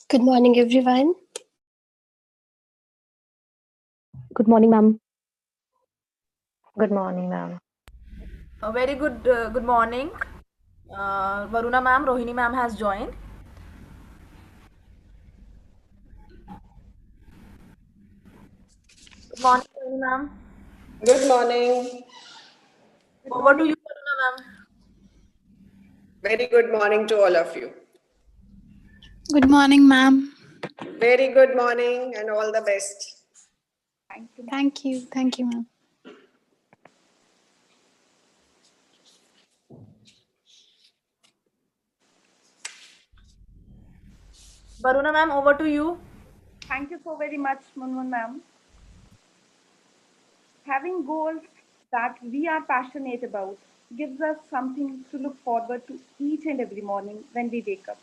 Good morning, everyone. Good morning, ma'am. Good morning, ma'am. A very good morning. Varuna ma'am, Rohini ma'am has joined. Good morning, Rohini ma'am. Good morning. Over to you, Varuna ma'am. Very good morning to all of you. Good morning, ma'am. Very good morning and all the best. Thank you. Thank you, ma'am. Varuna ma'am, over to you. Thank you so very much, Munmun ma'am. Having goals that we are passionate about gives us something to look forward to each and every morning when we wake up.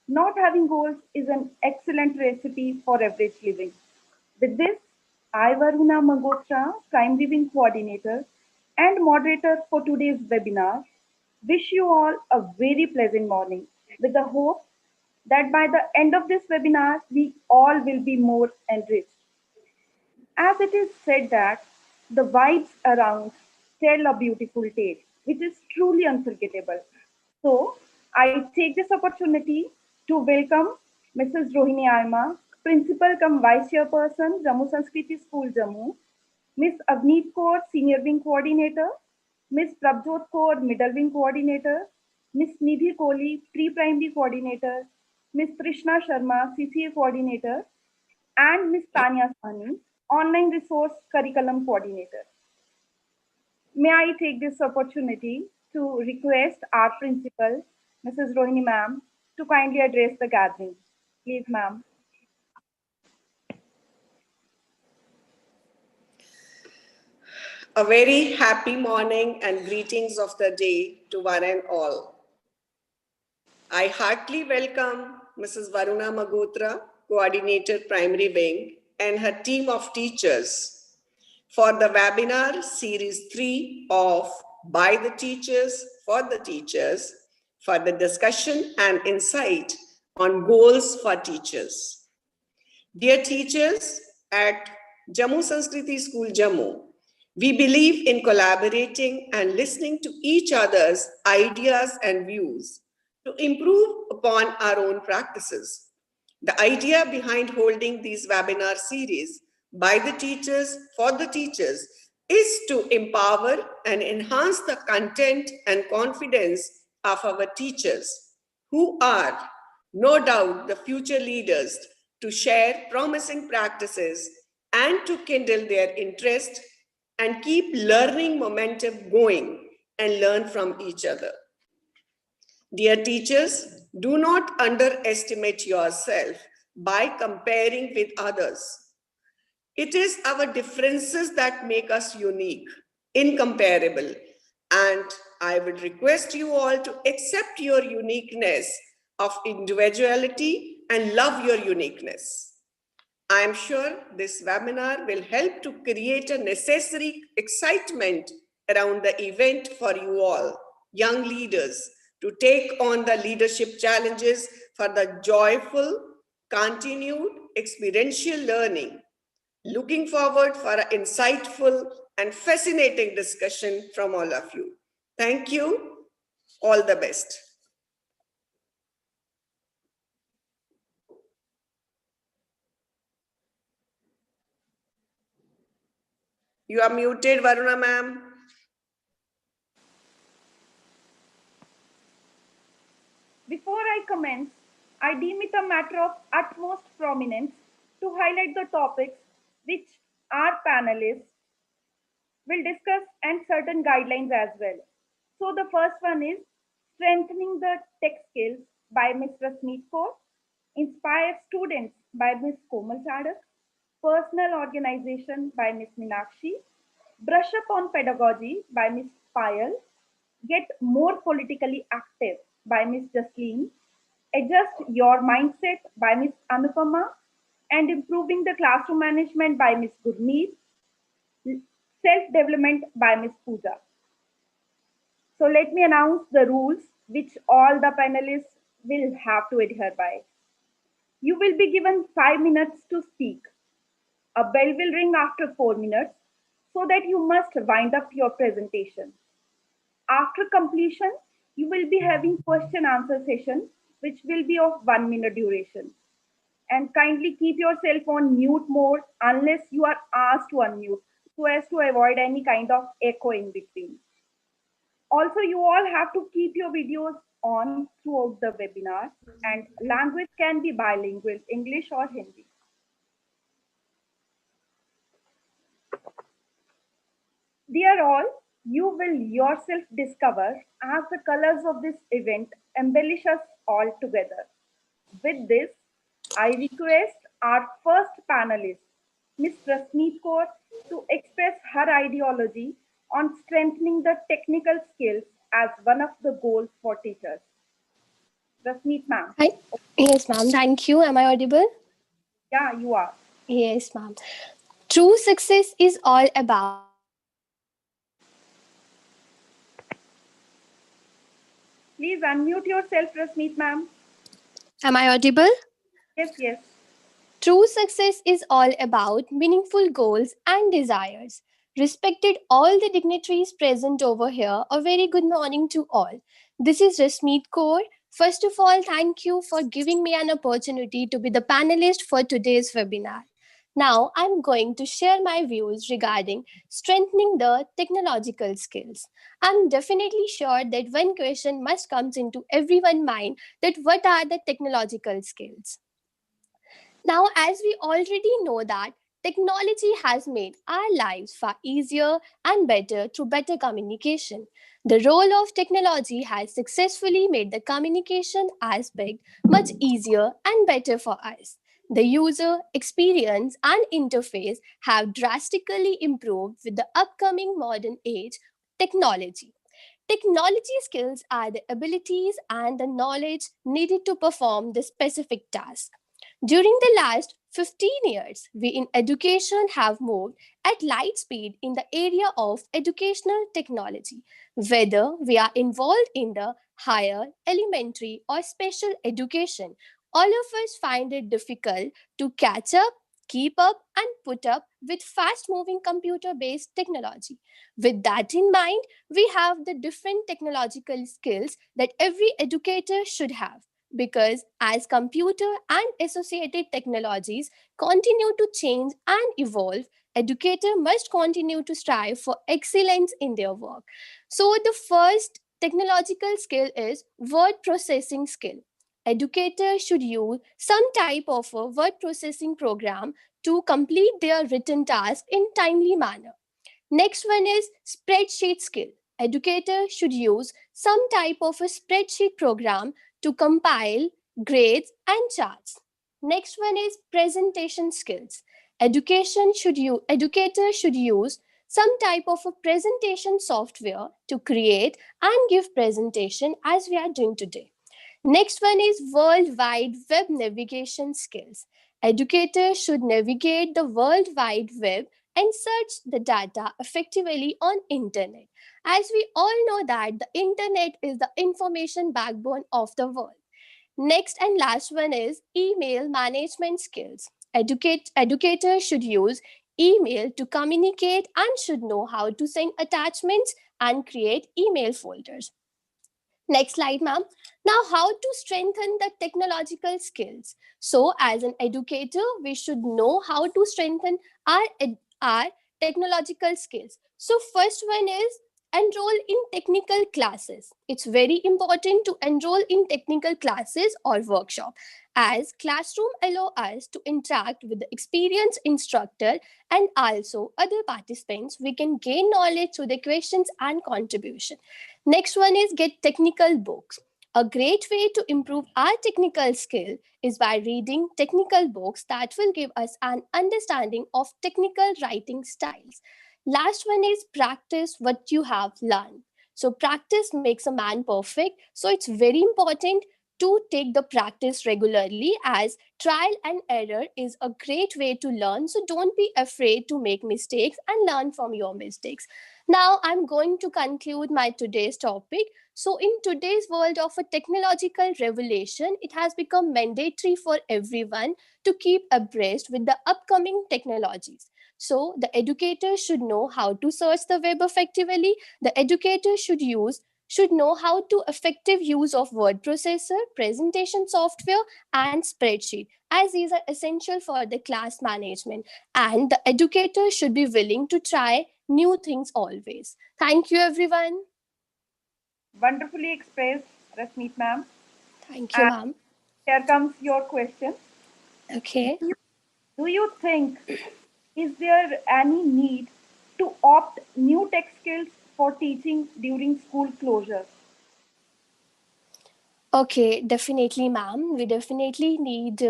Not having goals is an excellent recipe for average living. With this, I, Varuna Mangotra, Primary Wing Coordinator and moderator for today's webinar, wish you all a very pleasant morning with the hope that by the end of this webinar, we all will be more enriched. As it is said that the vibes around tell a beautiful tale, which is truly unforgettable. So I take this opportunity to welcome Mrs. Rohini Arma, Principal cum Vice Chairperson, Jammu Sanskriti School, Jammu, Miss Avneet Kaur, Senior Wing Coordinator, Miss Prabjot Kaur, Middle Wing Coordinator, Miss Nidhi Kohli, Pre-Primary Coordinator, Miss Trishna Sharma, CCA Coordinator, and Ms. Tanya Sani, Online Resource Curriculum Coordinator. May I take this opportunity to request our principal, Mrs. Rohini ma'am, to kindly address the gathering. Please, ma'am. A very happy morning and greetings of the day to one and all. I heartily welcome Mrs. Varuna Magotra, Coordinator Primary Wing, and her team of teachers for the webinar series 3 of By the Teachers, for the Teachers, for the discussion and insight on goals for teachers. Dear teachers at Jammu Sanskriti School, Jammu, we believe in collaborating and listening to each other's ideas and views to improve upon our own practices. The idea behind holding these webinar series by the teachers for the teachers is to empower and enhance the content and confidence of our teachers, who are no doubt the future leaders, to share promising practices and to kindle their interest and keep learning momentum going and learn from each other. Dear teachers, do not underestimate yourself by comparing with others. It is our differences that make us unique, incomparable, and I would request you all to accept your uniqueness of individuality and love your uniqueness. I am sure this webinar will help to create a necessary excitement around the event for you all, young leaders, to take on the leadership challenges for the joyful, continued experiential learning. Looking forward for an insightful and fascinating discussion from all of you. Thank you. All the best. You are muted, Varuna ma'am. Before I commence, I deem it a matter of utmost prominence to highlight the topics which our panelists will discuss and certain guidelines as well. So the first one is strengthening the tech skills by Ms. Rasmeet Kaur, inspire students by Ms. Komal Chadak, personal organization by Ms. Minakshi, brush up on pedagogy by Ms. Payal, get more politically active by Ms. Jasleen, adjust your mindset by Ms. Anupama, and improving the classroom management by Ms. Gurmeet, self-development by Ms. Pooja. So let me announce the rules which all the panelists will have to adhere by. You will be given 5 minutes to speak. A bell will ring after 4 minutes so that you must wind up your presentation. After completion, you will be having question answer session which will be of 1 minute duration. And kindly keep yourself on mute mode unless you are asked to unmute so as to avoid any kind of echo in between. Also, you all have to keep your videos on throughout the webinar, and language can be bilingual, English or Hindi. Dear all, you will yourself discover as the colors of this event embellish us all together. With this, I request our first panelist, Ms. Rasmeet Kaur, to express her ideology on strengthening the technical skills as one of the goals for teachers. Rasmeet ma'am. Hi. Yes, ma'am. Thank you. Am I audible? Yeah, you are. Yes, ma'am. True success is all about. Please unmute yourself, Rasmeet ma'am. Am I audible? Yes, yes. True success is all about meaningful goals and desires. Respected all the dignitaries present over here, a very good morning to all. This is Rasmeet Kaur. First of all, thank you for giving me an opportunity to be the panelist for today's webinar. Now, I'm going to share my views regarding strengthening the technological skills. I'm definitely sure that one question must come into everyone's mind, that what are the technological skills? Now, as we already know that technology has made our lives far easier and better through better communication. The role of technology has successfully made the communication aspect much easier and better for us. The user experience and interface have drastically improved with the upcoming modern age technology. Technology skills are the abilities and the knowledge needed to perform the specific task. During the last 15 years, we in education have moved at light speed in the area of educational technology. Whether we are involved in the higher, elementary, or special education, all of us find it difficult to catch up, keep up, and put up with fast moving computer based technology. With that in mind, we have the different technological skills that every educator should have, because as computer and associated technologies continue to change and evolve, educator must continue to strive for excellence in their work. So the first technological skill is word processing skill. Educators should use some type of a word processing program to complete their written task in timely manner. Next one is spreadsheet skill. Educators should use some type of a spreadsheet program to compile grades and charts. Next one is presentation skills. Educators should use some type of a presentation software to create and give presentation as we are doing today. Next one is World Wide Web navigation skills. Educators should navigate the World Wide Web and search the data effectively on internet. As we all know that the internet is the information backbone of the world. Next and last one is email management skills. Educators should use email to communicate and should know how to send attachments and create email folders. Next slide, ma'am. Now, how to strengthen the technological skills? So, as an educator, we should know how to strengthen our technological skills. So, first one is enroll in technical classes. It's very important to enroll in technical classes or workshop, as classroom allow us to interact with the experienced instructor and also other participants. We can gain knowledge through the questions and contribution. Next one is get technical books. A great way to improve our technical skill is by reading technical books that will give us an understanding of technical writing styles. Last one is practice what you have learned. So practice makes a man perfect. So it's very important to take the practice regularly, as trial and error is a great way to learn. So don't be afraid to make mistakes and learn from your mistakes. Now I'm going to conclude my today's topic. So in today's world of a technological revolution, it has become mandatory for everyone to keep abreast with the upcoming technologies. So the educator should know how to search the web effectively. The educator should know how to effective use of word processor, presentation software, and spreadsheet, as these are essential for the class management. And the educator should be willing to try new things always. Thank you, everyone. Wonderfully expressed, Rasmeet ma'am. Thank you, And ma'am. here comes your question. Okay. Do you think, is there any need to opt new tech skills for teaching during school closures? Okay, definitely, ma'am. We definitely need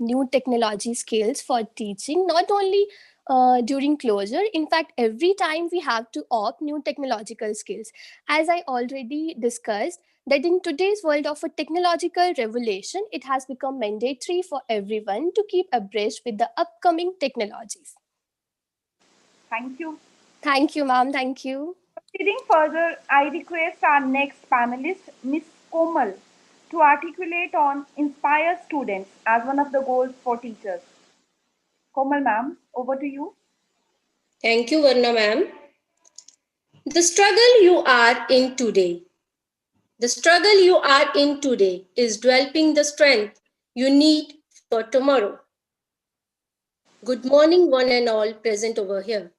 new technology skills for teaching, not only during closure. In fact, every time we have to opt new technological skills. As I already discussed, that in today's world of a technological revolution, it has become mandatory for everyone to keep abreast with the upcoming technologies. Thank you. Thank you, ma'am. Thank you. Proceeding further, I request our next panelist, Ms. Komal, to articulate on inspire students as one of the goals for teachers. Komal ma'am, over to you. Thank you, Varna ma'am. The struggle you are in today. The struggle you are in today is developing the strength you need for tomorrow. Good morning, one and all present over here.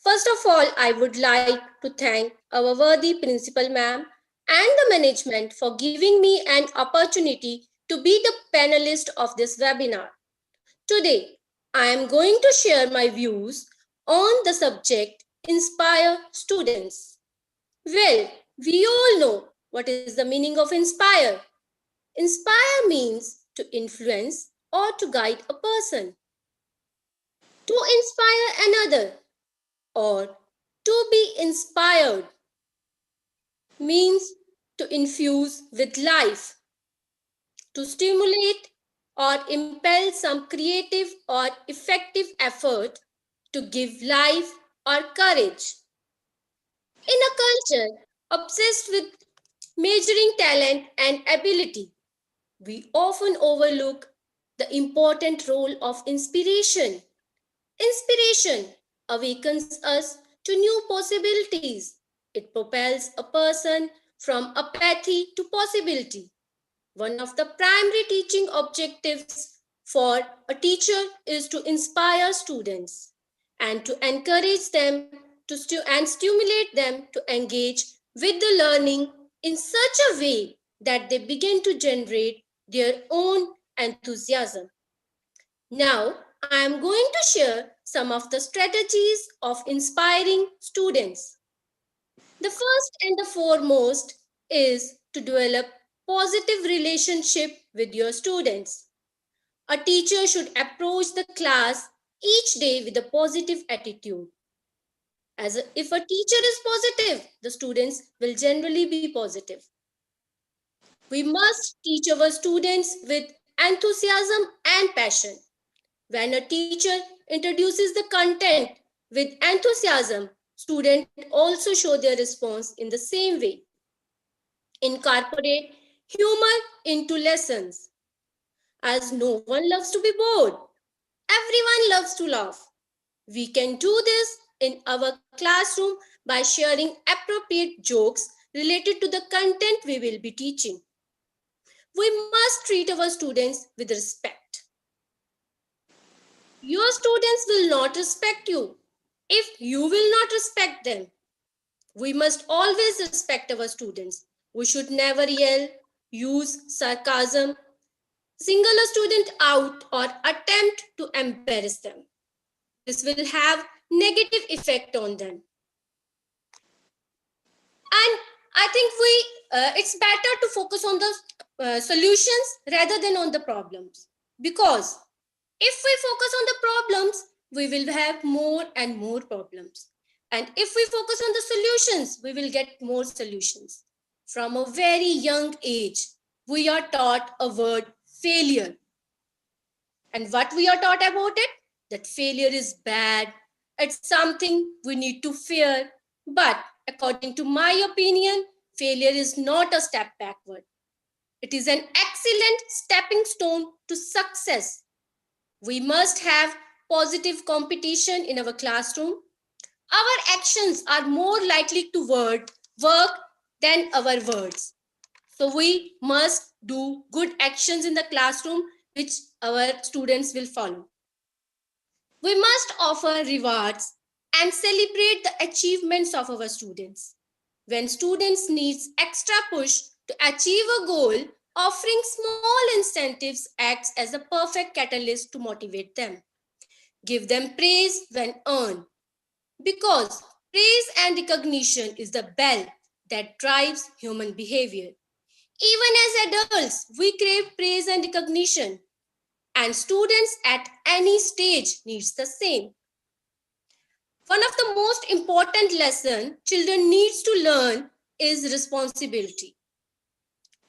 First of all, I would like to thank our worthy principal ma'am and the management for giving me an opportunity to be the panelist of this webinar. Today, I am going to share my views on the subject Inspire Students. Well, we all know what is the meaning of inspire. Inspire means to influence or to guide a person, to inspire another, or to be inspired means to infuse with life, to stimulate or impel some creative or effective effort, to give life or courage. In a culture obsessed with measuring talent and ability, we often overlook the important role of inspiration. Inspiration awakens us to new possibilities. It propels a person from apathy to possibility. One of the primary teaching objectives for a teacher is to inspire students and to encourage them and stimulate them to engage with the learning in such a way that they begin to generate their own enthusiasm. Now, I am going to share some of the strategies of inspiring students. The first and the foremost is to develop positive relationship with your students. A teacher should approach the class each day with a positive attitude. If a teacher is positive, the students will generally be positive. We must teach our students with enthusiasm and passion. When a teacher introduces the content with enthusiasm, students also show their response in the same way. Incorporate humor into lessons. As no one loves to be bored, everyone loves to laugh. We can do this in our classroom by sharing appropriate jokes related to the content we will be teaching. We must treat our students with respect. Your students will not respect you if you will not respect them. We must always respect our students. We should never yell, use sarcasm, single a student out, or attempt to embarrass them. This will have negative effect on them. And I think it's better to focus on the solutions rather than on the problems. Because if we focus on the problems, we will have more and more problems. And if we focus on the solutions, we will get more solutions. From a very young age, we are taught a word failure. And what we are taught about it? That failure is bad. It's something we need to fear. But according to my opinion, failure is not a step backward. It is an excellent stepping stone to success. We must have positive competition in our classroom. Our actions are more likely to work than our words. So we must do good actions in the classroom, which our students will follow. We must offer rewards and celebrate the achievements of our students. When students need extra push to achieve a goal, offering small incentives acts as a perfect catalyst to motivate them. Give them praise when earned, because praise and recognition is the bell that drives human behavior. Even as adults, we crave praise and recognition, and students at any stage needs the same. One of the most important lessons children needs to learn is responsibility.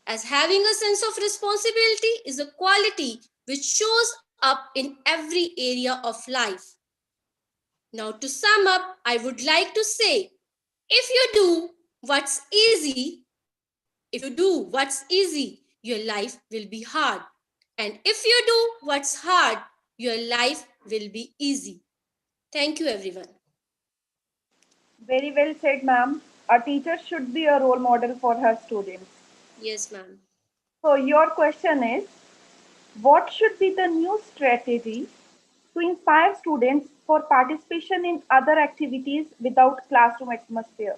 As having a sense of responsibility is a quality which shows up in every area of life. Now, to sum up, I would like to say, if you do what's easy, your life will be hard. And if you do what's hard, your life will be easy. Thank you, everyone. Very well said, ma'am. A teacher should be a role model for her students. Yes, ma'am. So your question is, what should be the new strategy to inspire students for participation in other activities without classroom atmosphere?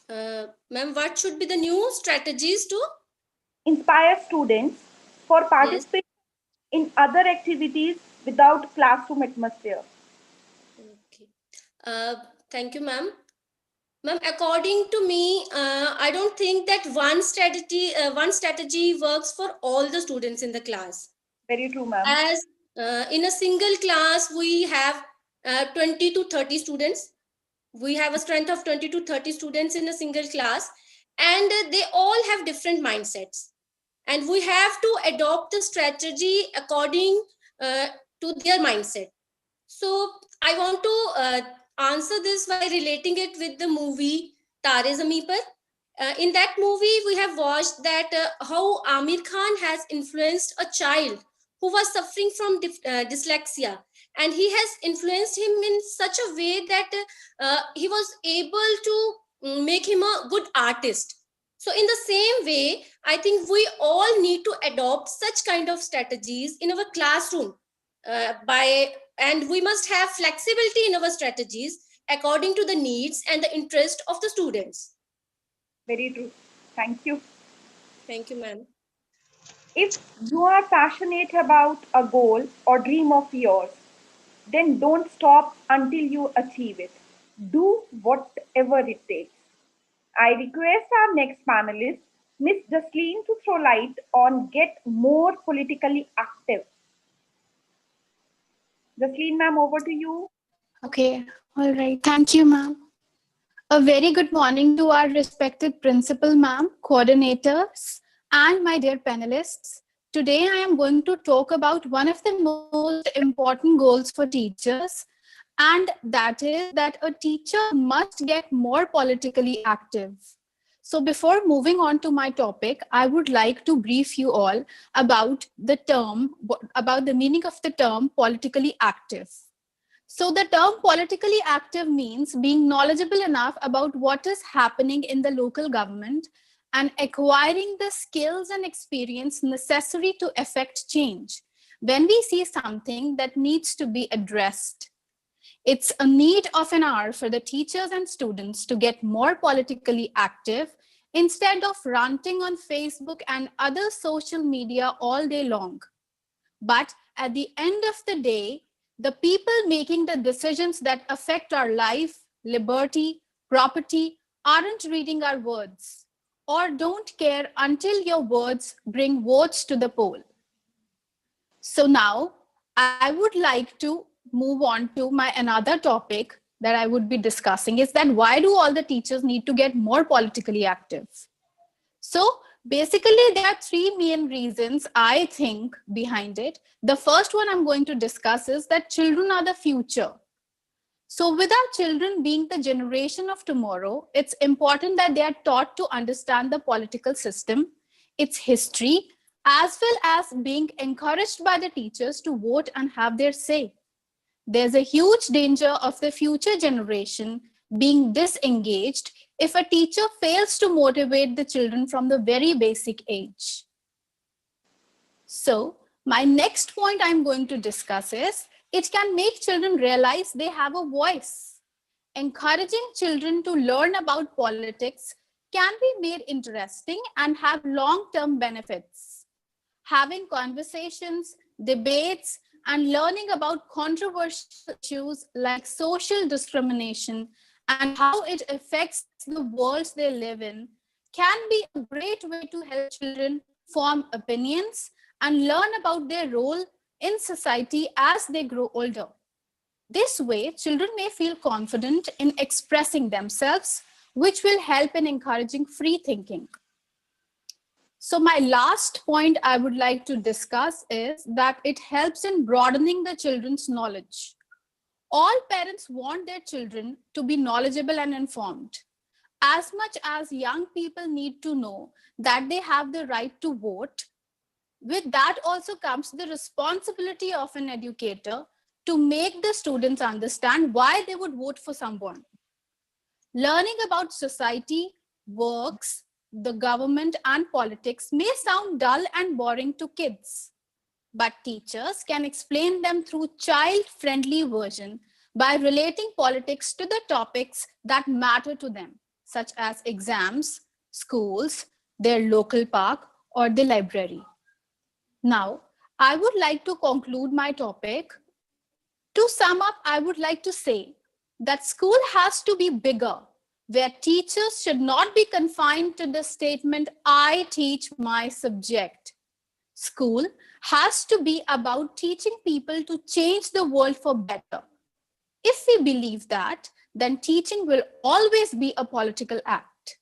Ma'am, what should be the new strategies to inspire students for participation in other activities without classroom atmosphere? Okay. Thank you, ma'am. Ma'am, according to me, I don't think that one strategy works for all the students in the class. Very true, ma'am. As in a single class, we have 20 to 30 students. We have a strength of 20 to 30 students in a single class, and they all have different mindsets. And we have to adopt the strategy according to their mindset. So I want to answer this by relating it with the movie Tare Zameen Par. In that movie, we have watched that how Amir Khan has influenced a child who was suffering from dyslexia, and he has influenced him in such a way that he was able to make him a good artist. So in the same way, I think we all need to adopt such kind of strategies in our classroom and we must have flexibility in our strategies according to the needs and the interest of the students. Very true. Thank you. Thank you, ma'am. If you are passionate about a goal or dream of yours, then don't stop until you achieve it. Do whatever it takes. I request our next panelist, Ms. Jasleen, to throw light on get more politically active. Jasleen, ma'am, over to you. Okay, all right. Thank you, ma'am. A very good morning to our respected principal, ma'am, coordinators, and my dear panelists. Today, I am going to talk about one of the most important goals for teachers, and that is that a teacher must get more politically active. So before moving on to my topic, I would like to brief you all about the meaning of the term politically active. So the term politically active means being knowledgeable enough about what is happening in the local government and acquiring the skills and experience necessary to effect change when we see something that needs to be addressed. It's a need of an hour for the teachers and students to get more politically active instead of ranting on Facebook and other social media all day long. But at the end of the day, the people making the decisions that affect our life, liberty, property aren't reading our words or don't care until your words bring votes to the poll. So now I would like to move on to my another topic that I would be discussing is that why do all the teachers need to get more politically active? So Basically, there are three main reasons I think behind it. The first one I'm going to discuss is that children are the future. So with our children being the generation of tomorrow, it's important that they are taught to understand the political system, its history, as well as being encouraged by the teachers to vote and have their say. There's a huge danger of the future generation being disengaged if a teacher fails to motivate the children from the very basic age. So, my next point I'm going to discuss is it can make children realize they have a voice. Encouraging children to learn about politics can be made interesting and have long-term benefits. Having conversations, debates, and learning about controversial issues like social discrimination and how it affects the world they live in can be a great way to help children form opinions and learn about their role in society as they grow older. This way, children may feel confident in expressing themselves, which will help in encouraging free thinking. So my last point I would like to discuss is that it helps in broadening the children's knowledge. All parents want their children to be knowledgeable and informed. As much as young people need to know that they have the right to vote, with that also comes the responsibility of an educator to make the students understand why they would vote for someone. Learning about society, works, the government and politics may sound dull and boring to kids, but teachers can explain them through child-friendly version by relating politics to the topics that matter to them, such as exams, schools, their local park, or the library. Now, I would like to conclude my topic. To sum up, I would like to say that school has to be bigger, where teachers should not be confined to the statement, I teach my subject. School has to be about teaching people to change the world for better. If we believe that, then teaching will always be a political act.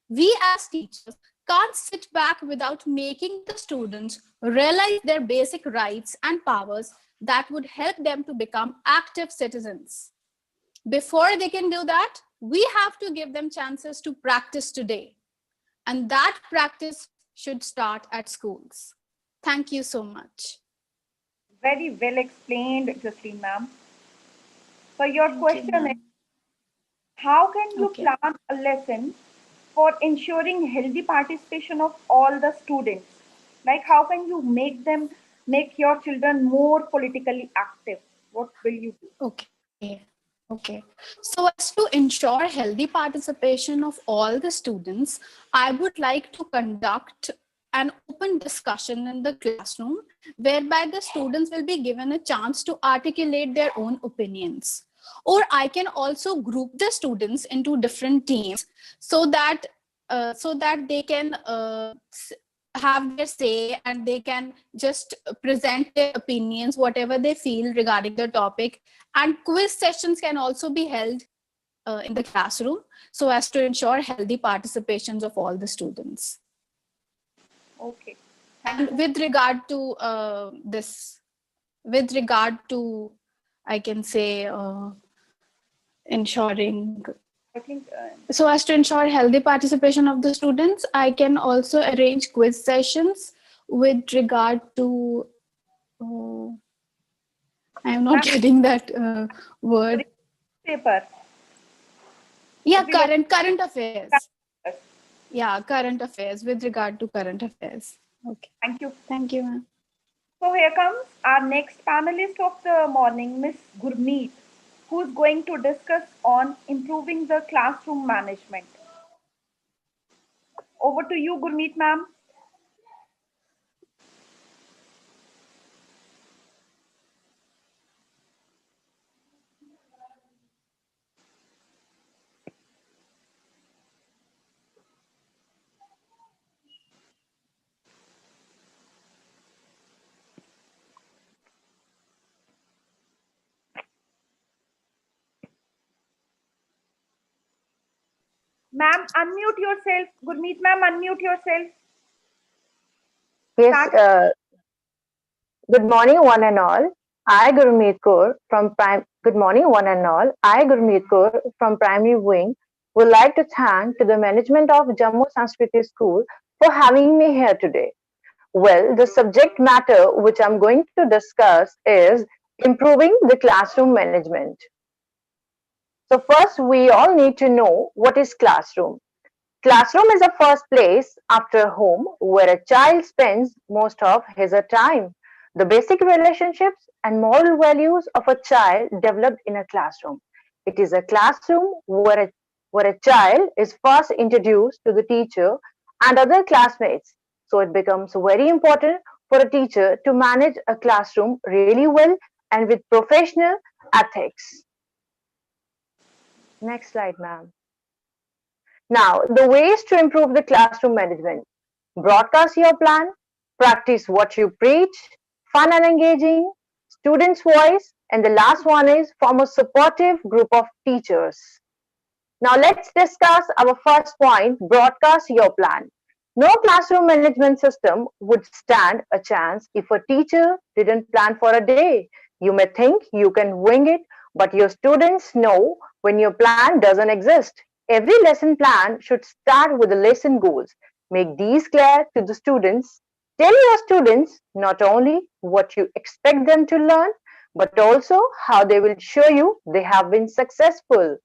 We as teachers can't sit back without making the students realize their basic rights and powers that would help them to become active citizens. Before they can do that, we have to give them chances to practice today. And that practice should start at schools. Thank you so much. Very well explained, Jasleen ma'am. So your question is, how can you plan a lesson for ensuring healthy participation of all the students? Like how can you make your children more politically active? What will you do? Okay. So as to ensure healthy participation of all the students, I would like to conduct an open discussion in the classroom whereby the students will be given a chance to articulate their own opinions. Or I can also group the students into different teams so that they can have their say and they can just present their opinions, whatever they feel regarding the topic. And quiz sessions can also be held in the classroom so as to ensure healthy participations of all the students. Okay. And with regard to I can say ensuring, I think so as to ensure healthy participation of the students, I can also arrange quiz sessions with regard to, I am not getting that word. Paper. Yeah, current affairs. Yeah, current affairs, with regard to current affairs. Okay. Thank you. Thank you, ma'am. So here comes our next panelist of the morning, Miss Gurmeet, who's going to discuss on improving the classroom management. Over to you, Gurmeet ma'am. Ma'am, unmute yourself. Gurmeet ma'am, unmute yourself. Yes, Start. good morning, one and all. I, Gurmeet Kaur from Good morning, one and all. I, Gurmeet Kaur from Primary Wing, would like to thank to the management of Jammu Sanskriti School for having me here today. Well, the subject matter which I'm going to discuss is improving the classroom management. So first, we all need to know what is classroom. Classroom is the first place after home where a child spends most of his time. The basic relationships and moral values of a child developed in a classroom. It is a classroom where a child is first introduced to the teacher and other classmates. So it becomes very important for a teacher to manage a classroom really well and with professional ethics. Next slide, ma'am. Now, the ways to improve the classroom management: broadcast your plan, practice what you preach, fun and engaging, students' voice, and the last one is form a supportive group of teachers. Now, let's discuss our first point: broadcast your plan. No classroom management system would stand a chance if a teacher didn't plan for a day. You may think you can wing it, but your students know when your plan doesn't exist. Every lesson plan should start with the lesson goals. Make these clear to the students. Tell your students not only what you expect them to learn, but also how they will show you they have been successful.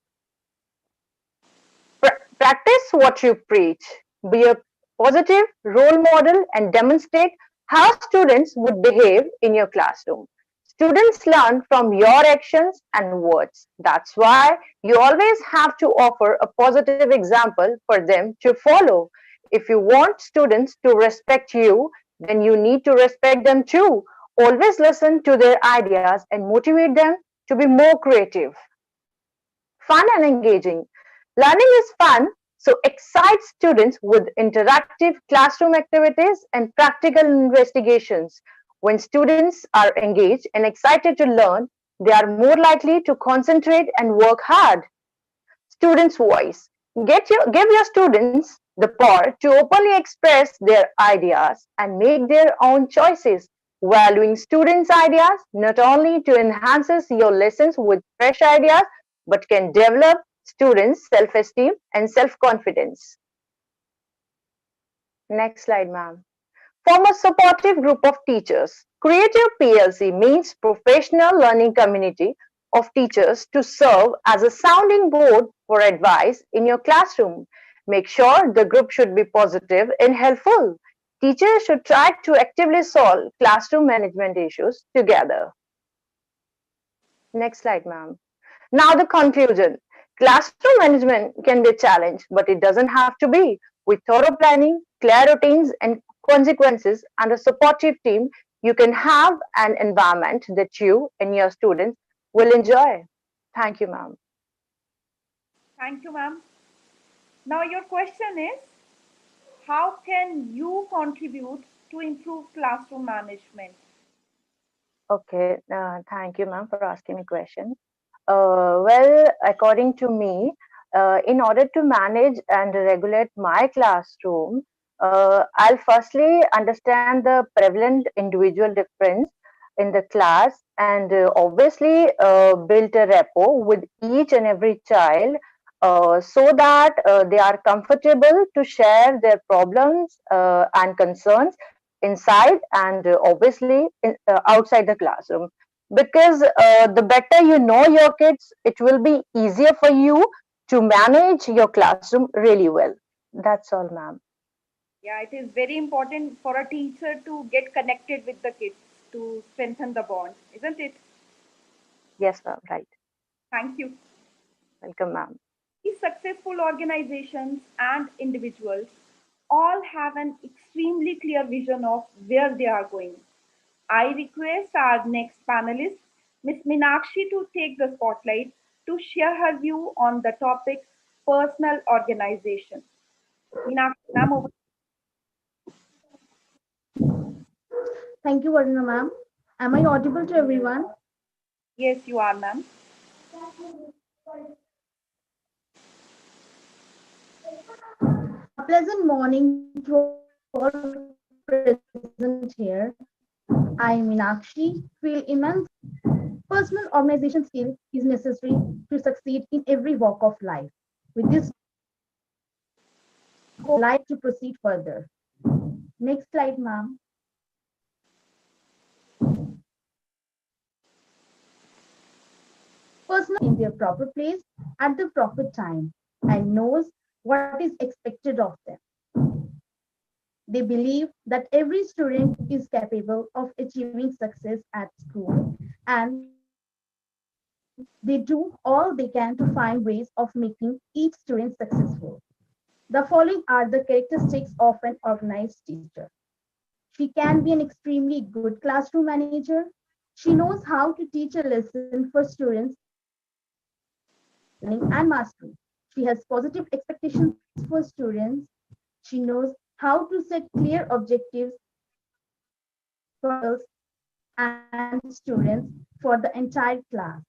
Practice what you preach. Be a positive role model and demonstrate how students would behave in your classroom. Students learn from your actions and words. That's why you always have to offer a positive example for them to follow. If you want students to respect you, then you need to respect them too. Always listen to their ideas and motivate them to be more creative. Fun and engaging. Learning is fun, so excite students with interactive classroom activities and practical investigations. When students are engaged and excited to learn, they are more likely to concentrate and work hard. Students' voice. Give your students the power to openly express their ideas and make their own choices. Valuing students' ideas not only to enhances your lessons with fresh ideas, but can develop students' self-esteem and self-confidence. Next slide, ma'am. Form a supportive group of teachers. Creative PLC means professional learning community of teachers to serve as a sounding board for advice in your classroom. Make sure the group should be positive and helpful. Teachers should try to actively solve classroom management issues together. Next slide, ma'am. Now the conclusion. Classroom management can be a challenge, but it doesn't have to be. With thorough planning, clear routines, and consequences, and a supportive team, you can have an environment that you and your students will enjoy. Thank you, ma'am. Thank you, ma'am. Now, your question is, how can you contribute to improve classroom management? Okay, thank you, ma'am, for asking me question. Well, according to me, in order to manage and regulate my classroom, I'll firstly understand the prevalent individual difference in the class and obviously build a rapport with each and every child so that they are comfortable to share their problems and concerns inside and obviously outside the classroom, because the better you know your kids, it will be easier for you to manage your classroom really well. That's all, ma'am. Yeah, it is very important for a teacher to get connected with the kids to strengthen the bond, isn't it? Yes, ma'am, right. Thank you. Welcome, ma'am. These successful organizations and individuals all have an extremely clear vision of where they are going. I request our next panelist, Ms. Meenakshi, to take the spotlight to share her view on the topic personal organization. Meenakshi, ma'am, over. Thank you, Varuna ma'am. Am I audible to everyone? Yes, you are, ma'am. A pleasant morning to all present here. I, Meenakshi, feel immense personal organization skill is necessary to succeed in every walk of life. With this goal, I would like to proceed further. Next slide, ma'am. Personal in their proper place at the proper time and knows what is expected of them. They believe that every student is capable of achieving success at school and they do all they can to find ways of making each student successful. The following are the characteristics of an organized teacher. She can be an extremely good classroom manager. She knows how to teach a lesson for students learning and mastery. She has positive expectations for students. She knows how to set clear objectives for and students for the entire class.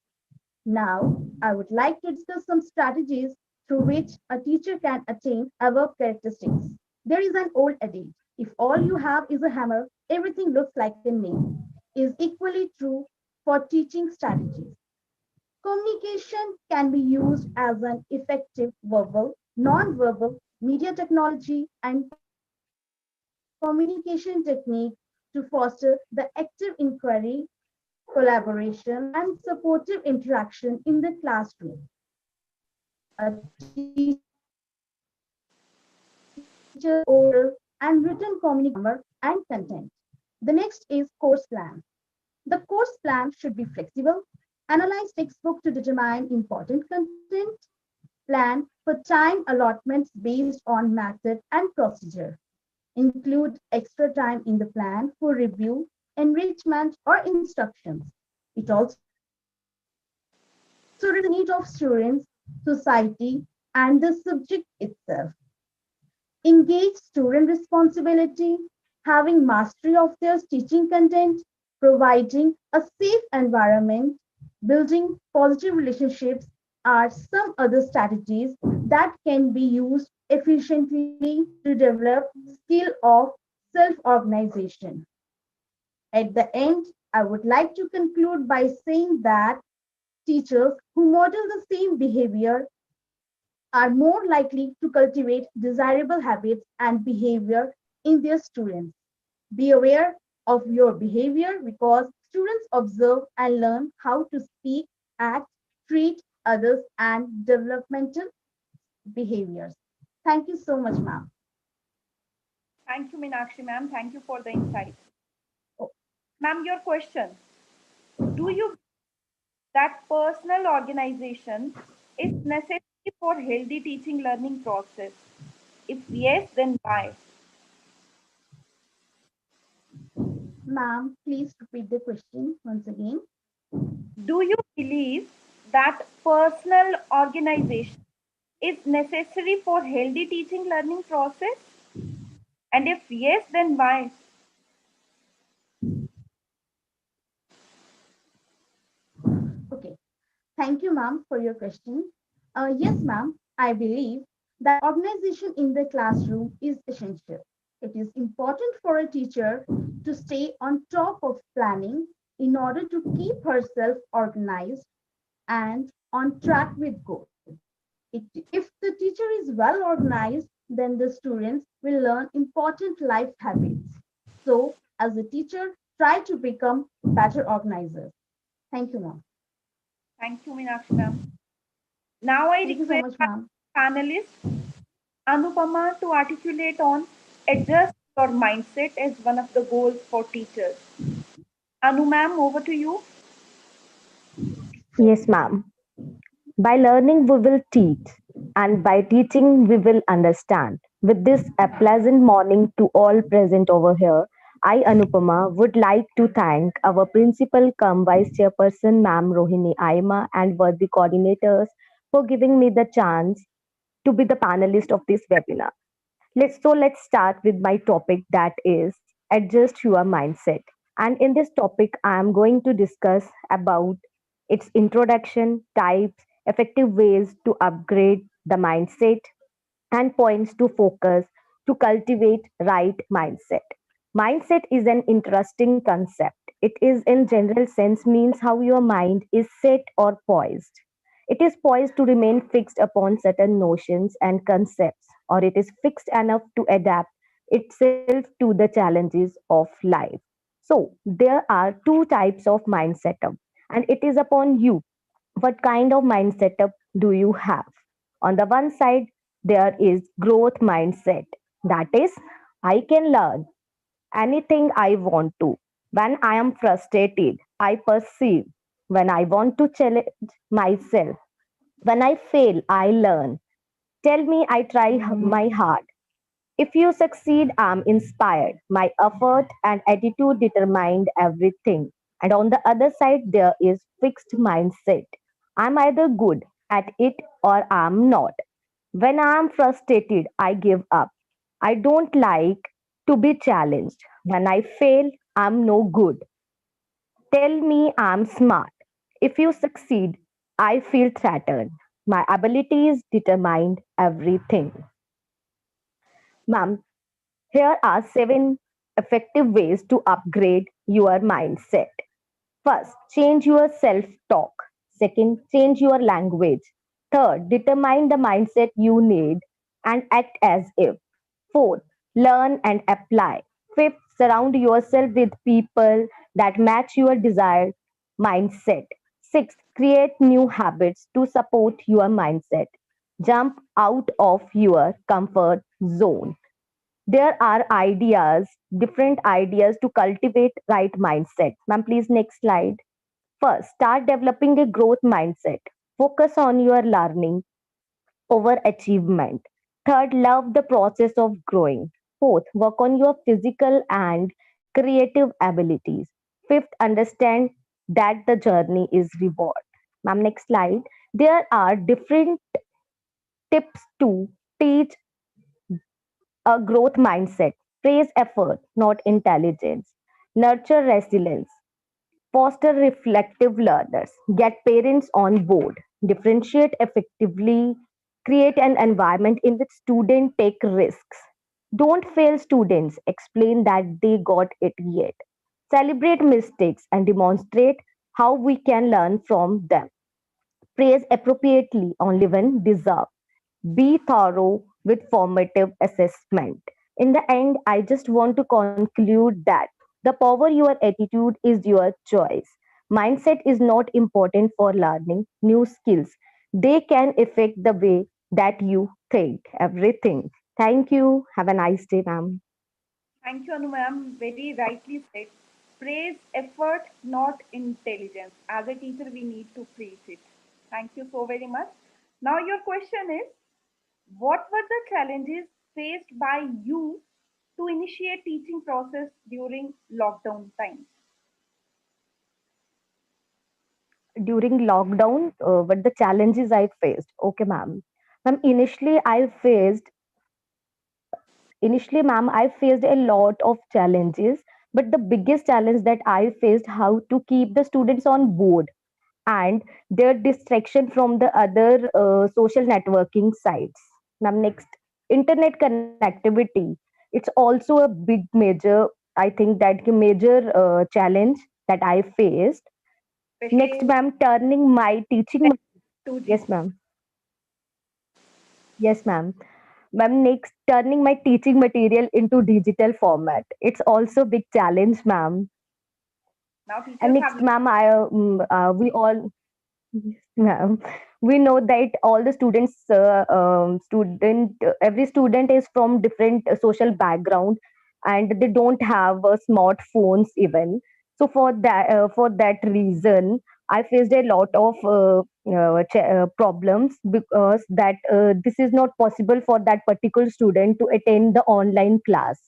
Now, I would like to discuss some strategies through which a teacher can attain above characteristics. There is an old adage, if all you have is a hammer, everything looks like a nail, is equally true for teaching strategies. Communication can be used as an effective verbal, non-verbal, media technology, and communication technique to foster the active inquiry, collaboration, and supportive interaction in the classroom. A teacher oral and written communication and content. The next is course plan. The course plan should be flexible, analyze textbook to determine important content, plan for time allotments based on method and procedure, include extra time in the plan for review, enrichment, or instructions. It also the need of students, society, and the subject itself. Engage student responsibility, having mastery of their teaching content, providing a safe environment, building positive relationships are some other strategies that can be used efficiently to develop skill of self-organization. At the end, I would like to conclude by saying that teachers who model the same behavior are more likely to cultivate desirable habits and behavior in their students. Be aware of your behavior because students observe and learn how to speak, act, treat others, and developmental behaviors. Thank you so much, ma'am. Thank you, Meenakshi ma'am. Thank you for the insight. Oh, ma'am, your question. Do you that personal organization is necessary for healthy teaching learning process? If yes, then why? Ma'am, please repeat the question once again. Do you believe that personal organization is necessary for healthy teaching learning process? And if yes, then why? Okay. Thank you, ma'am, for your question. Yes, ma'am, I believe that organization in the classroom is essential. It is important for a teacher to stay on top of planning in order to keep herself organized and on track with goals. If the teacher is well organized, then the students will learn important life habits. So, as a teacher, try to become better organizers. Thank you, ma'am. Thank you, Meenakshi ma'am. Now I Thank you so request much, ma'am. panelist Anupama to articulate on adjust your mindset as one of the goals for teachers. Anu ma'am, over to you. Yes, ma'am. By learning, we will teach, and by teaching, we will understand. With this, a pleasant morning to all present over here. I, Anupama, would like to thank our principal cum vice chairperson, Ma'am Rohini Aima, and worthy coordinators for giving me the chance to be the panelist of this webinar. Let's start with my topic, that is adjust your mindset. And in this topic, I am going to discuss about its introduction, types, effective ways to upgrade the mindset, and points to focus to cultivate right mindset. Mindset is an interesting concept. It is in general sense means how your mind is set or poised. It is poised to remain fixed upon certain notions and concepts, or it is fixed enough to adapt itself to the challenges of life. So, there are two types of mind setup, and it is upon you what kind of mind setup do you have. On the one side, there is growth mindset, that is, I can learn anything I want to. When I am frustrated, I perceive. When I want to challenge myself, when I fail, I learn. Tell me I try my hard. If you succeed, I'm inspired. My effort and attitude determined everything. And on the other side, there is fixed mindset. I'm either good at it or I'm not. When I'm frustrated, I give up. I don't like to be challenged. When I fail, I'm no good. Tell me I'm smart. If you succeed, I feel threatened. My abilities determine everything. Ma'am, here are 7 effective ways to upgrade your mindset. First, change your self talk. Second, change your language. Third, determine the mindset you need and act as if. Fourth, learn and apply. Fifth, surround yourself with people that match your desired mindset. Sixth, create new habits to support your mindset. Jump out of your comfort zone. There are ideas, different ideas to cultivate right mindset. Ma'am, please next slide. First, start developing a growth mindset. Focus on your learning over achievement. Third, love the process of growing. Fourth, work on your physical and creative abilities. Fifth, understand that the journey is reward. Ma'am, next slide. There are different tips to teach a growth mindset. Praise effort, not intelligence. Nurture resilience. Foster reflective learners. Get parents on board. Differentiate effectively. Create an environment in which students take risks. Don't fail students. Explain that they got it yet. Celebrate mistakes and demonstrate how we can learn from them. Praise appropriately only when deserved. Be thorough with formative assessment. In the end, I just want to conclude that the power your attitude is your choice. Mindset is not important for learning new skills. They can affect the way that you think. Everything. Thank you. Have a nice day, ma'am. Thank you, Anu ma'am. Very rightly said. Praise effort, not intelligence. As a teacher, we need to praise it. Thank you so very much. Now, your question is, what were the challenges faced by you to initiate teaching process during lockdown times? During lockdown, what the challenges I faced? Okay, ma'am. Ma'am, initially, ma'am, I faced a lot of challenges, but the biggest challenge that I faced how to keep the students on board and their distraction from the other social networking sites. Now, next, internet connectivity. It's also a big major, I think that a major challenge that I faced. Next, Especially ma'am, turning my teaching. 2G. Yes, ma'am. Yes, ma'am. Ma'am, next, turning my teaching material into digital format. It's also big challenge, ma'am. Now And teachers next, have ma'am, we all, yes, ma'am, we know that all the every student is from different social background, and they don't have smartphones even. So for that reason, I faced a lot of problems because that this is not possible for that particular student to attend the online class.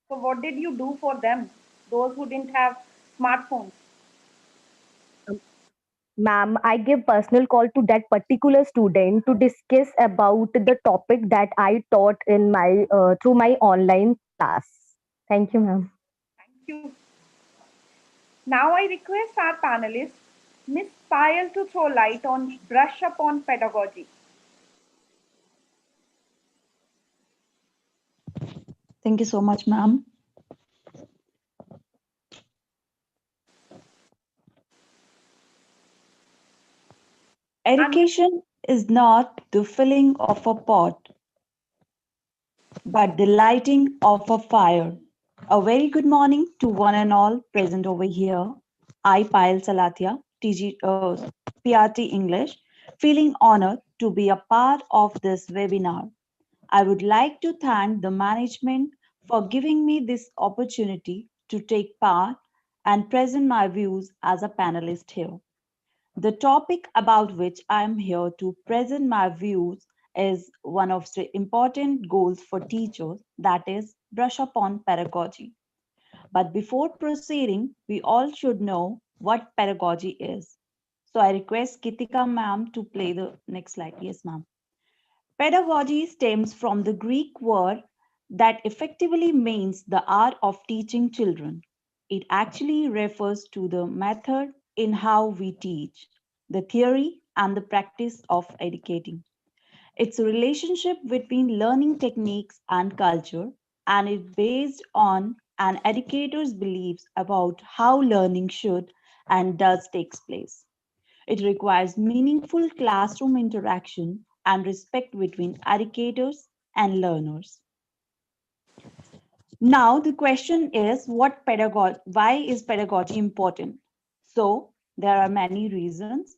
So what did you do for them? Those who didn't have smartphones. Ma'am, I give personal call to that particular student to discuss about the topic that I taught in my through my online class. Thank you, ma'am. Thank you. Now I request our panelist, Miss Payal, to throw light on brush up on pedagogy. Thank you so much, ma'am. Education is not the filling of a pot, but the lighting of a fire. A very good morning to one and all present over here. I, Payal Salatia, PRT English, feeling honored to be a part of this webinar. I would like to thank the management for giving me this opportunity to take part and present my views as a panelist here. The topic about which I am here to present my views is one of the important goals for teachers, that is, brush up on pedagogy. But before proceeding, we all should know what pedagogy is. So I request Kitika ma'am to play the next slide. Yes, ma'am. Pedagogy stems from the Greek word that effectively means the art of teaching children. It actually refers to the method in how we teach, the theory and the practice of educating. It's a relationship between learning techniques and culture, and it's based on an educator's beliefs about how learning should and does takes place. It requires meaningful classroom interaction and respect between educators and learners. Now the question is why is pedagogy important? So there are many reasons.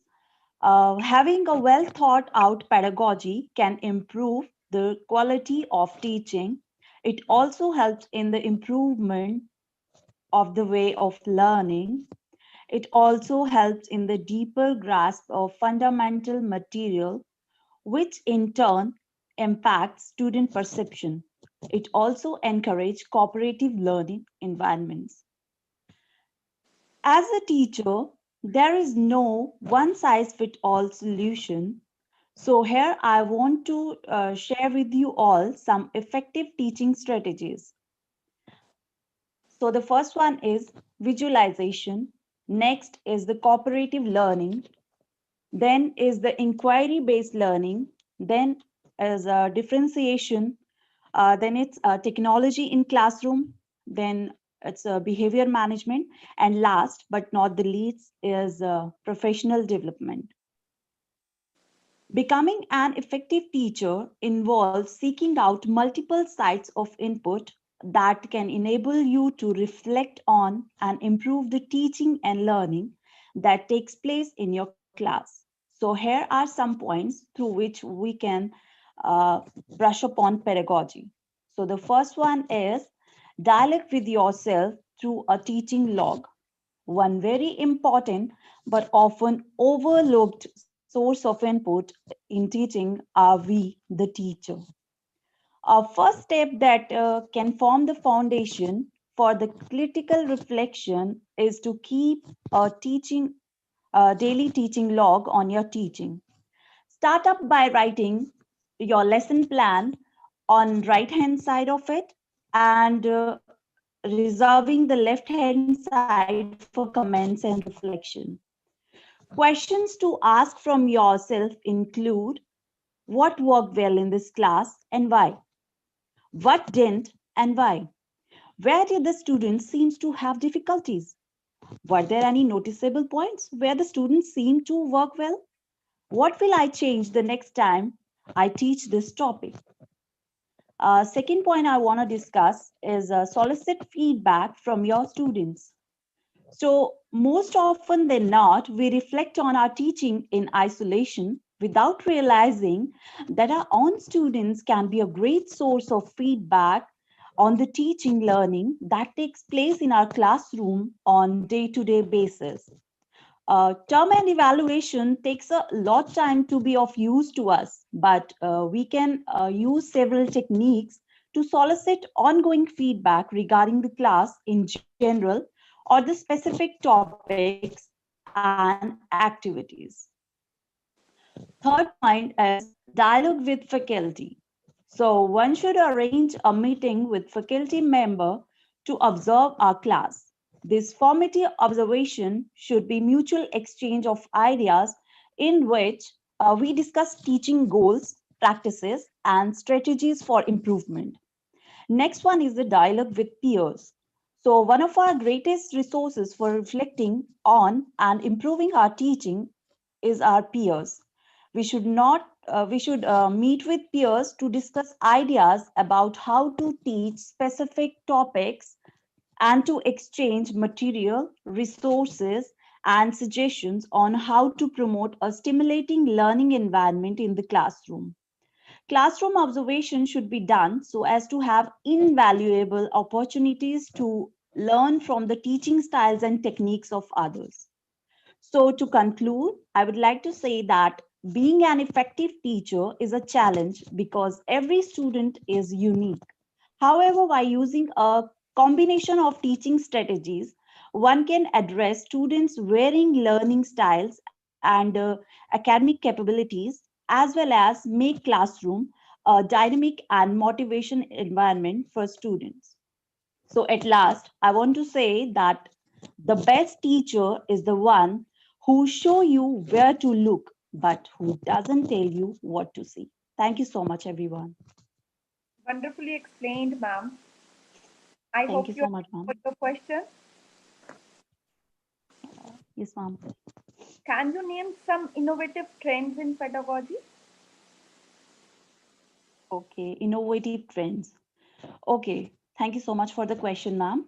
Having a well thought out pedagogy can improve the quality of teaching. It also helps in the improvement of the way of learning. It also helps in the deeper grasp of fundamental material, which in turn impacts student perception. It also encourages cooperative learning environments. As a teacher, there is no one size fits all solution. So here I want to share with you all some effective teaching strategies. So the first one is visualization. Next is the cooperative learning. Then is the inquiry-based learning. Then is differentiation. Then it's technology in classroom. Then it's behavior management. And last but not the least is professional development. Becoming an effective teacher involves seeking out multiple sites of input that can enable you to reflect on and improve the teaching and learning that takes place in your class. So here are some points through which we can brush upon pedagogy. So the first one is dialogue with yourself through a teaching log. One very important but often overlooked source of input in teaching are we, the teacher. Our first step that can form the foundation for the critical reflection is to keep a daily teaching log on your teaching. Start up by writing your lesson plan on right hand side of it and reserving the left hand side for comments and reflection. Questions to ask from yourself include what worked well in this class and why? What didn't and why? Where did the students seem to have difficulties? Were there any noticeable points where the students seemed to work well? What will I change the next time I teach this topic? Second point I want to discuss is solicit feedback from your students. So most often than not, we reflect on our teaching in isolation without realizing that our own students can be a great source of feedback on the teaching learning that takes place in our classroom on day-to-day basis. Term and evaluation takes a lot of time to be of use to us, but we can use several techniques to solicit ongoing feedback regarding the class in general or the specific topics and activities. Third point is dialogue with faculty. So one should arrange a meeting with faculty member to observe our class. This formative observation should be mutual exchange of ideas in which we discuss teaching goals, practices, and strategies for improvement. Next one is the dialogue with peers. So one of our greatest resources for reflecting on and improving our teaching is our peers. We should not. We should meet with peers to discuss ideas about how to teach specific topics and to exchange material, resources, and suggestions on how to promote a stimulating learning environment in the classroom. Classroom observation should be done so as to have invaluable opportunities to learn from the teaching styles and techniques of others. So, to conclude, I would like to say that being an effective teacher is a challenge because every student is unique. However, by using a combination of teaching strategies, one can address students' varying learning styles and academic capabilities, as well as make classroom a dynamic and motivation environment for students. So at last, I want to say that the best teacher is the one who show you where to look, but who doesn't tell you what to see. Thank you so much, everyone. Wonderfully explained, ma'am. I Thank hope you you so much, ma'am. answered your question. Yes, ma'am. Can you name some innovative trends in pedagogy? Okay, innovative trends. Okay, thank you so much for the question, ma'am.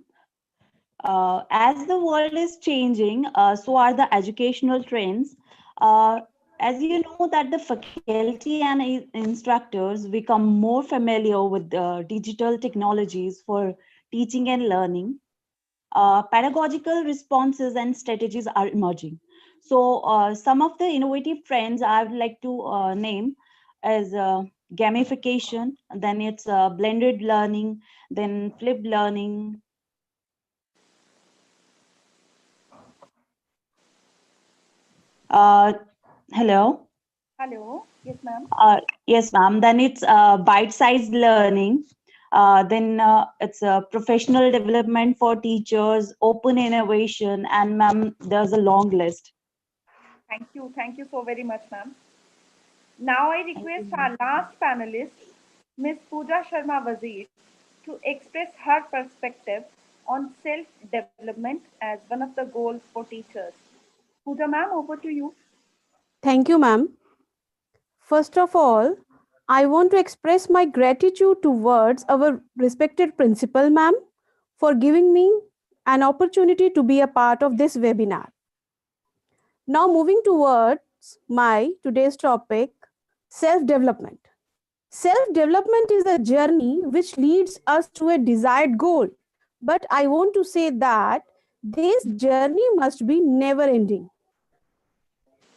As the world is changing, so are the educational trends. As you know that the faculty and instructors become more familiar with digital technologies for teaching and learning. Pedagogical responses and strategies are emerging. So some of the innovative trends I would like to name is gamification, then it's blended learning, then flipped learning. Hello. Hello. Yes, ma'am. Yes, ma'am. Then it's bite-sized learning. Then it's professional development for teachers, open innovation, and ma'am, there's a long list. Thank you. Thank you so very much, ma'am. Now I request our last panelist, Ms. Pooja Sharma Wazir, to express her perspective on self-development as one of the goals for teachers. Pooja ma'am, over to you. Thank you, ma'am. First of all, I want to express my gratitude towards our respected principal, ma'am, for giving me an opportunity to be a part of this webinar. Now, moving towards my today's topic, self-development. Self-development is a journey which leads us to a desired goal. But I want to say that this journey must be never-ending.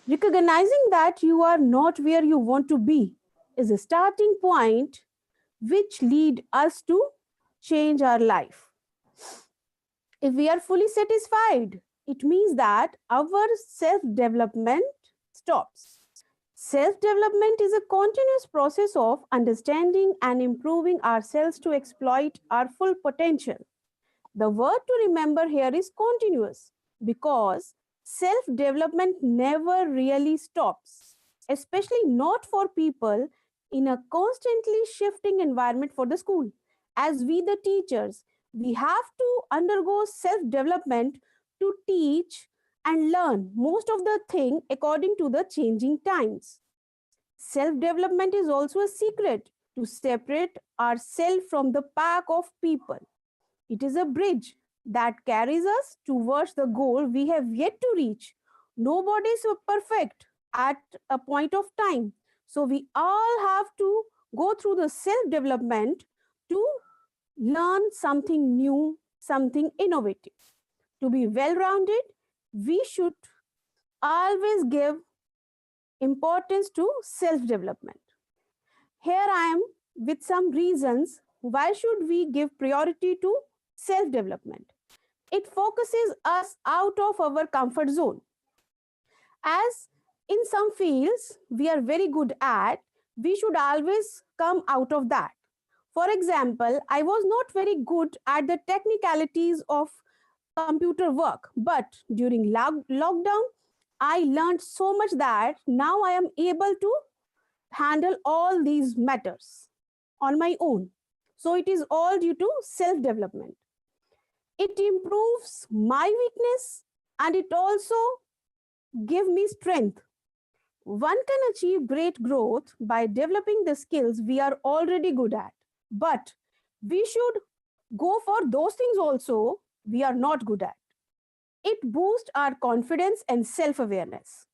Recognizing that you are not where you want to be is a starting point which lead us to change our life. If we are fully satisfied, it means that our self-development stops. Self-development is a continuous process of understanding and improving ourselves to exploit our full potential. The word to remember here is continuous because self-development never really stops, especially not for people in a constantly shifting environment for the school. As we, the teachers, we have to undergo self-development to teach and learn most of the thing according to the changing times. Self-development is also a secret to separate ourselves from the pack of people. It is a bridge that carries us towards the goal we have yet to reach. Nobody is perfect at a point of time. So we all have to go through the self-development to learn something new, something innovative. To be well-rounded, we should always give importance to self-development. Here I am with some reasons why should we give priority to self-development. It focuses us out of our comfort zone. As in some fields we are very good at, we should always come out of that. For example, I was not very good at the technicalities of computer work, but during lockdown, I learned so much that now I am able to handle all these matters on my own. So it is all due to self-development. It improves my weakness and it also gives me strength. One can achieve great growth by developing the skills we are already good at. But we should go for those things also we are not good at. It boosts our confidence and self-awareness.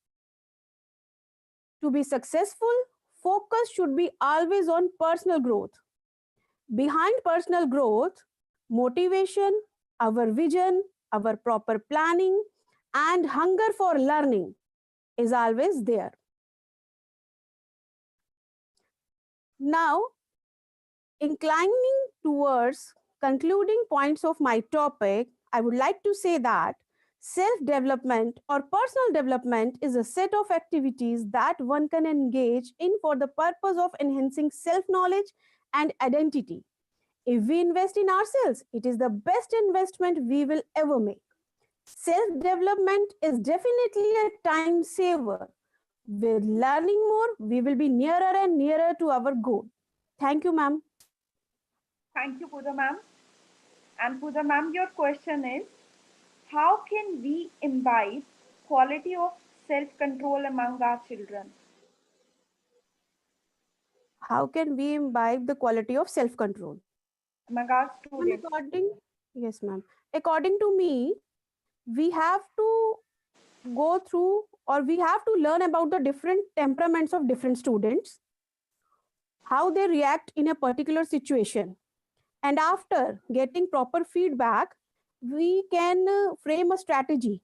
To be successful, focus should be always on personal growth. Behind personal growth, motivation, our vision, our proper planning, and hunger for learning is always there. Now, inclining towards concluding points of my topic, I would like to say that self-development or personal development is a set of activities that one can engage in for the purpose of enhancing self-knowledge and identity. If we invest in ourselves, it is the best investment we will ever make. Self-development is definitely a time saver. With learning more, we will be nearer and nearer to our goal. Thank you, ma'am. Thank you, Pooja ma'am. And Pooja ma'am, your question is, how can we imbibe quality of self-control among our children? How can we imbibe the quality of self-control? Among our students. Yes, ma'am. According to me, we have to go through, or we have to learn about the different temperaments of different students, how they react in a particular situation. And after getting proper feedback, we can frame a strategy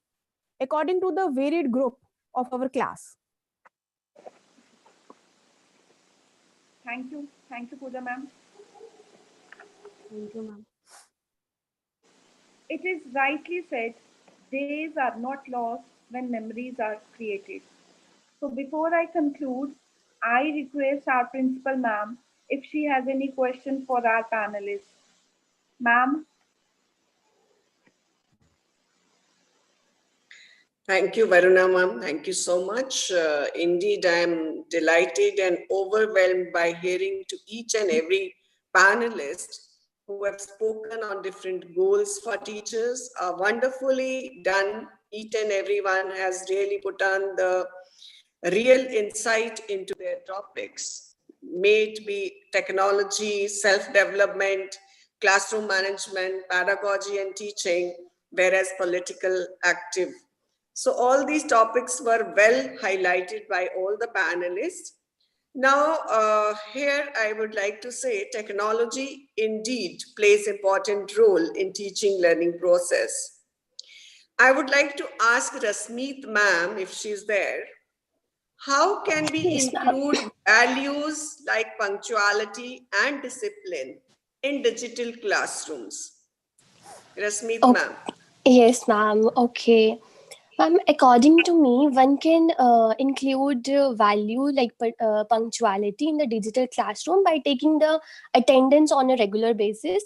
according to the varied group of our class. Thank you. Thank you, Pooja ma'am. Thank you, ma'am. It is rightly said, days are not lost when memories are created. So before I conclude, I request our principal ma'am if she has any question for our panelists. Ma'am. Thank you, Varuna ma'am. Thank you so much. Indeed, I am delighted and overwhelmed by hearing to each and every panelist who have spoken on different goals for teachers. Wonderfully done. Each and everyone has really put on the real insight into their topics. May it be technology, self-development, classroom management, pedagogy and teaching, whereas political active. So all these topics were well highlighted by all the panelists. Now, here I would like to say technology indeed plays important role in teaching learning process. I would like to ask Rasmeet ma'am, if she's there, how can we include values like punctuality and discipline in digital classrooms? Rasmeet ma'am. Yes, ma'am. Okay. According to me, one can include value like punctuality in the digital classroom by taking the attendance on a regular basis.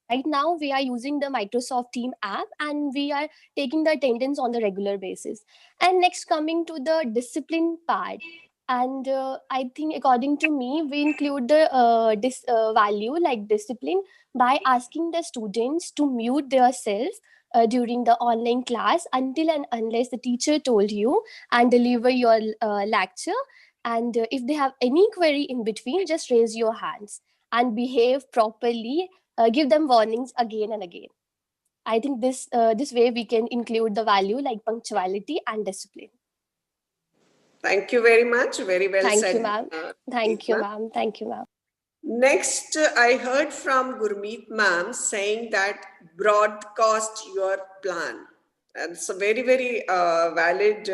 Right now, we are using the Microsoft Team app and we are taking the attendance on the regular basis. And next, coming to the discipline part. And I think according to me, we include the value like discipline by asking the students to mute themselves during the online class until and unless the teacher told you and deliver your lecture. And if they have any query in between, just raise your hands and behave properly. Give them warnings again and again. I think this way we can include the value like punctuality and discipline. Thank you very much. Very well said. Thank you, ma'am. Thank you, ma'am. Thank you, ma'am. Next, I heard from Gurmeet ma'am saying that broadcast your plan. And it's a very, very valid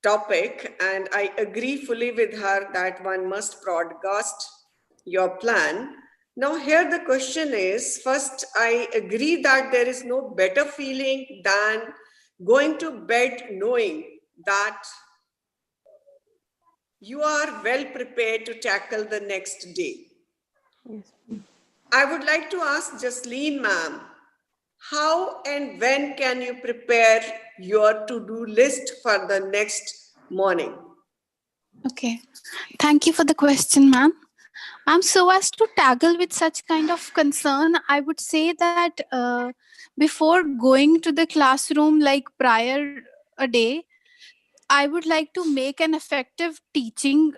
topic. And I agree fully with her that one must broadcast your plan. Now here the question is, first, I agree that there is no better feeling than going to bed knowing that you are well prepared to tackle the next day. Yes. I would like to ask Jasleen ma'am, how and when can you prepare your to-do list for the next morning? Okay, thank you for the question, ma'am. So as to tackle with such kind of concern, I would say that before going to the classroom, like prior a day, I would like to make an effective teaching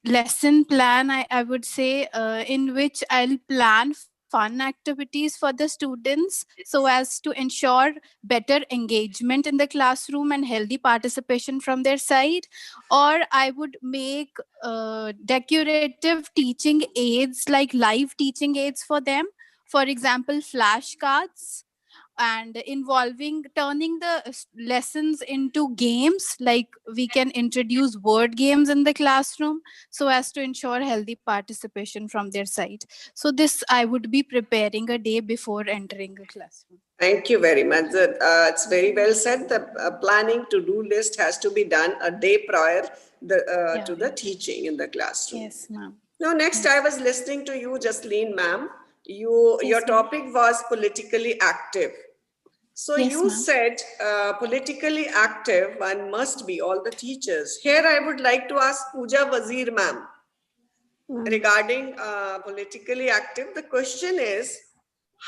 lesson plan, I would say, in which I'll plan fun activities for the students so as to ensure better engagement in the classroom and healthy participation from their side. Or I would make decorative teaching aids, like live teaching aids for them. For example, flashcards, and involving turning the lessons into games, like we can introduce word games in the classroom so as to ensure healthy participation from their side. So this I would be preparing a day before entering the classroom. Thank you very much. It's very well said. The planning to-do list has to be done a day prior to the teaching in the classroom. Yes, ma'am. Now, next, I was listening to you, Jasleen, ma'am. Your topic was politically active. So Yes, you ma'am. said politically active one must be all the teachers. Here, I would like to ask Pooja Wazir, ma'am, regarding politically active. The question is,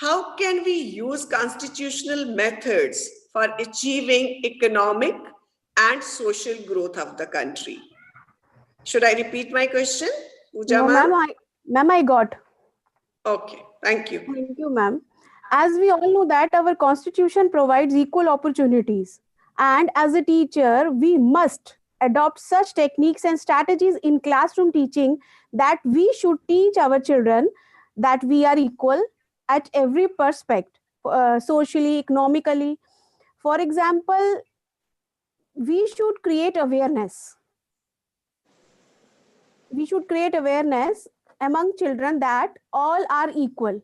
how can we use constitutional methods for achieving economic and social growth of the country? Should I repeat my question, Pooja, No, ma'am? ma'am, I got. Okay, thank you. Thank you, ma'am. As we all know that our constitution provides equal opportunities. And as a teacher, we must adopt such techniques and strategies in classroom teaching that we should teach our children that we are equal at every perspective, socially, economically. For example, we should create awareness. We should create awareness among children that all are equal.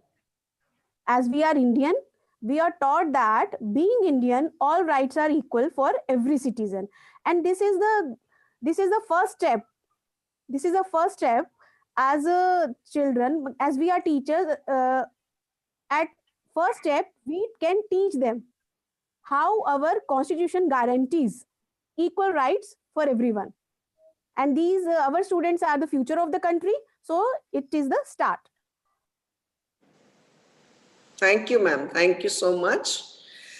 As we are Indian, we are taught that being Indian, all rights are equal for every citizen. And this is the first step. This is the first step as a children, as we are teachers. At first step, we can teach them how our constitution guarantees equal rights for everyone. And these our students are the future of the country. So it is the start. Thank you, ma'am. Thank you so much.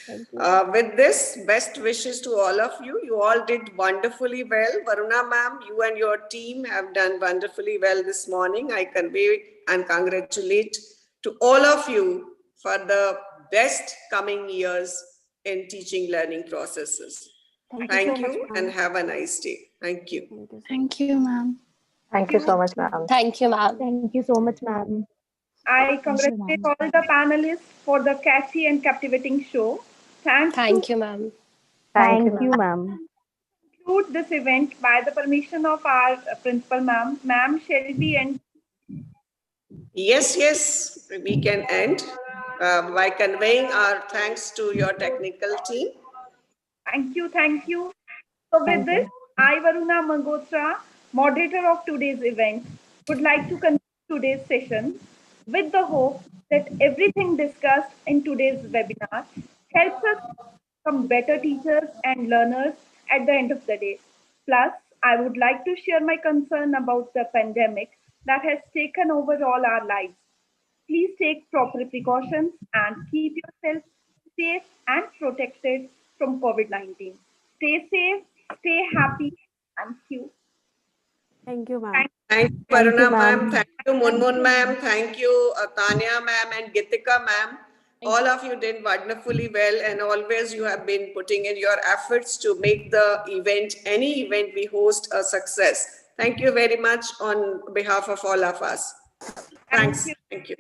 With this, best wishes to all of you. You all did wonderfully well. Varuna ma'am, you and your team have done wonderfully well this morning. I convey and congratulate to all of you for the best coming years in teaching learning processes. Thank you and have a nice day. Thank you. Thank you, ma'am. Thank you so much, ma'am. Thank you, ma'am. Thank you so much, ma'am. I congratulate all the panelists for the catchy and captivating show. Thank you, ma'am. Thank you, ma'am. Conclude this event by the permission of our principal, ma'am. Ma'am, shall we end? Yes, we can end by conveying our thanks to your technical team. Thank you, thank you. So with this, I, Varuna Mangotra, moderator of today's event, would like to conclude today's session with the hope that everything discussed in today's webinar helps us become better teachers and learners at the end of the day. Plus, I would like to share my concern about the pandemic that has taken over all our lives. Please take proper precautions and keep yourself safe and protected from COVID-19. Stay safe, stay happy. Thank you. Thank you, ma'am. Thank you, Varuna ma'am. Thank you, Munmun ma'am. Thank you, Tanya ma'am and Gitika ma'am. All of you did wonderfully well, and always you have been putting in your efforts to make the event, any event we host, a success. Thank you very much on behalf of all of us. Thanks. Thank you.